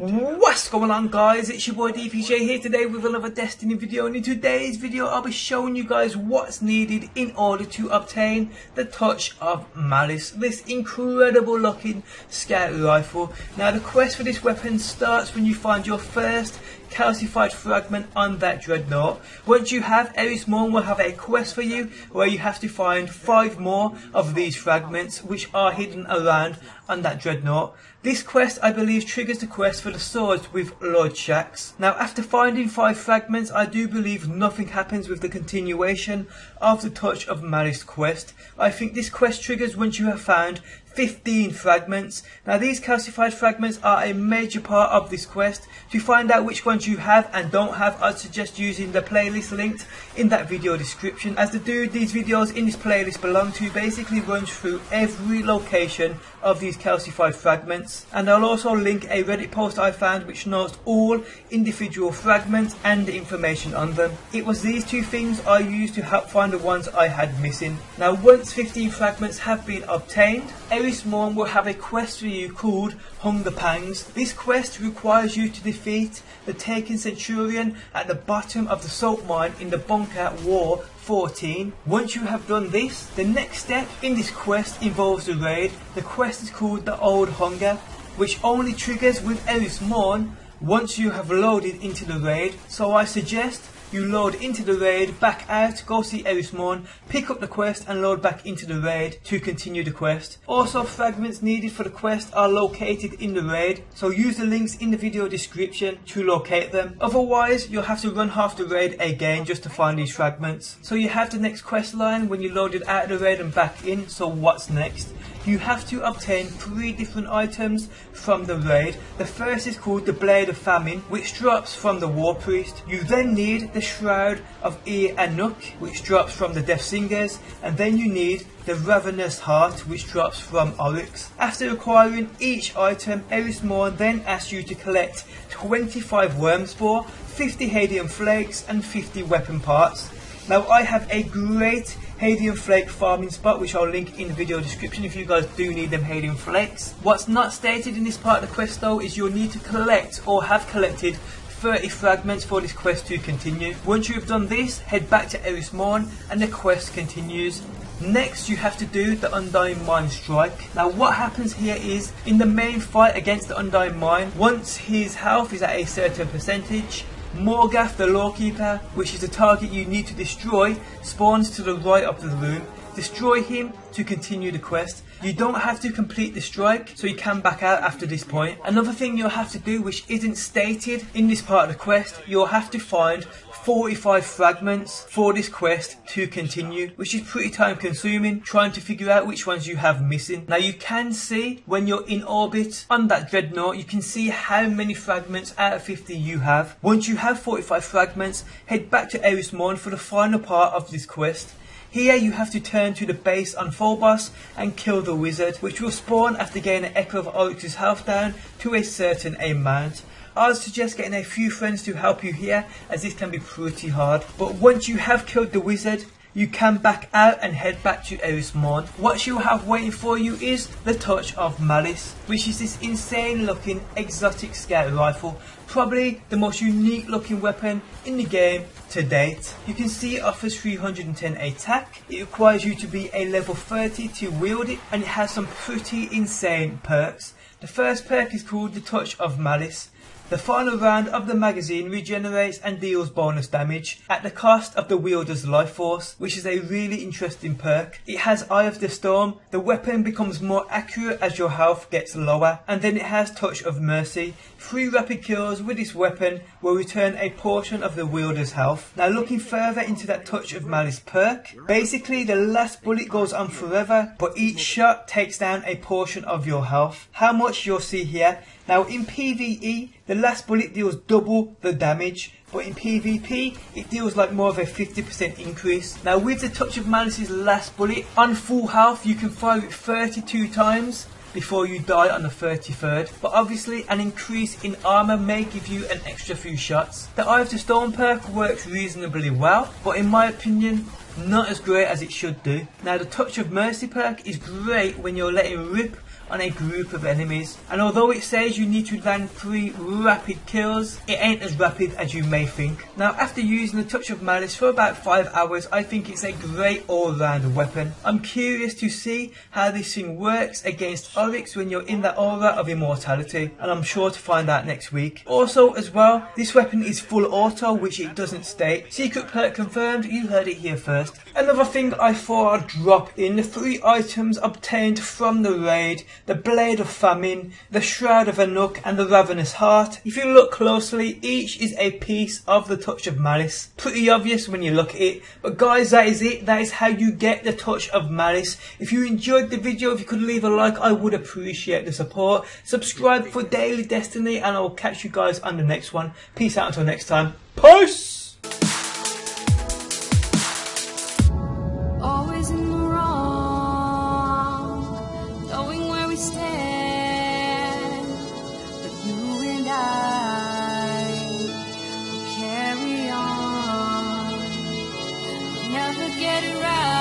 What's going on, guys? It's your boy DPJ here today with another Destiny video, and in today's video I'll be showing you guys what's needed in order to obtain the Touch of Malice, this incredible looking scout rifle. Now the quest for this weapon starts when you find your first calcified fragment on that dreadnought. Once you have, Oryx will have a quest for you where you have to find 5 more of these fragments which are hidden around on that dreadnought. This quest, I believe, triggers the quest for the swords with Lord Shax. Now after finding 5 fragments, I do believe nothing happens with the continuation of the Touch of Malice quest. I think this quest triggers once you have found 15 fragments. Now these calcified fragments are a major part of this quest. To find out which ones you have and don't have, I'd suggest using the playlist linked in that video description, as the dude these videos in this playlist belong to basically runs through every location of these calcified fragments. And I'll also link a Reddit post I found which notes all individual fragments and the information on them. It was these 2 things I used to help find the ones I had missing. Now once 15 fragments have been obtained, Oryx will have a quest for you called Hunger Pangs. This quest requires you to defeat the taken Centurion at the bottom of the salt mine in the bunker War 14. Once you have done this, the next step in this quest involves the raid. The quest is called the Old Hunger, which only triggers with Oryx once you have loaded into the raid. So I suggest you load into the raid, back out, go see Oryx, pick up the quest and load back into the raid to continue the quest. Also, fragments needed for the quest are located in the raid, so use the links in the video description to locate them. Otherwise, you'll have to run half the raid again just to find these fragments. So you have the next quest line when you loaded out of the raid and back in. So what's next? You have to obtain 3 different items from the raid. The first is called the Blade of Famine, which drops from the War Priest. You then need the Shroud of Antiquated, which drops from the Death Singers, and then you need the Ravenous Heart, which drops from Oryx. After acquiring each item, Oryx then asks you to collect 25 worm spore, 50 Hadium flakes and 50 weapon parts. Now I have a great Hadium flake farming spot which I'll link in the video description if you guys do need them Hadium flakes. What's not stated in this part of the quest though is you'll need to collect or have collected 30 fragments for this quest to continue. Once you've done this, head back to Oryx and the quest continues. Next you have to do the Undying Mine strike. Now what happens here is, in the main fight against the Undying Mine, once his health is at a certain percentage, Morgath the Lawkeeper, which is the target you need to destroy, spawns to the right of the room. Destroy him to continue the quest. You don't have to complete the strike, so you can back out after this point. Another thing you'll have to do, which isn't stated in this part of the quest, you'll have to find 45 fragments for this quest to continue, which is pretty time consuming trying to figure out which ones you have missing. Now you can see when you're in orbit on that dreadnought, you can see how many fragments out of 50 you have. Once you have 45 fragments, head back to Oryx for the final part of this quest. Here you have to turn to the base on Phobos and kill the wizard, which will spawn after gaining an echo of Oryx's health down to a certain amount. I would suggest getting a few friends to help you here, as this can be pretty hard. But once you have killed the wizard, you can back out and head back to Oryx. What you'll have waiting for you is the Touch of Malice, which is this insane looking exotic scout rifle, probably the most unique looking weapon in the game to date. You can see it offers 310 attack, it requires you to be a level 30 to wield it, and it has some pretty insane perks. The first perk is called the Touch of Malice. The final round of the magazine regenerates and deals bonus damage at the cost of the wielder's life force, which is a really interesting perk. It has Eye of the Storm. The weapon becomes more accurate as your health gets lower, and then it has Touch of Mercy. 3 rapid kills with this weapon will return a portion of the wielder's health. Now looking further into that Touch of Malice perk, basically the last bullet goes on forever, but each shot takes down a portion of your health. How much you'll see here. Now in PvE, the last bullet deals double the damage, but in PvP, it deals like more of a 50% increase. Now with the Touch of Malice's last bullet, on full health you can fire it 32 times before you die on the 33rd, but obviously an increase in armor may give you an extra few shots. The Eye of the Storm perk works reasonably well, but in my opinion, not as great as it should do. Now the Touch of Mercy perk is great when you're letting rip on a group of enemies. And although it says you need to land 3 rapid kills, it ain't as rapid as you may think. Now, after using the Touch of Malice for about 5 hours, I think it's a great all-round weapon. I'm curious to see how this thing works against Oryx when you're in that aura of immortality, and I'm sure to find out next week. Also as well, this weapon is full auto, which it doesn't state. Secret perk confirmed, you heard it here first. Another thing I thought I'd drop in, the 3 items obtained from the raid: the Blade of Famine, the Shroud of Anuk, and the Ravenous Heart. If you look closely, each is a piece of the Touch of Malice. Pretty obvious when you look at it, but guys, that is it. That is how you get the Touch of Malice. If you enjoyed the video, if you could leave a like, I would appreciate the support. Subscribe for daily Destiny, and I will catch you guys on the next one. Peace out until next time. Peace! Always in the wrong, knowing where we stand, but you and I will carry on, never get it right.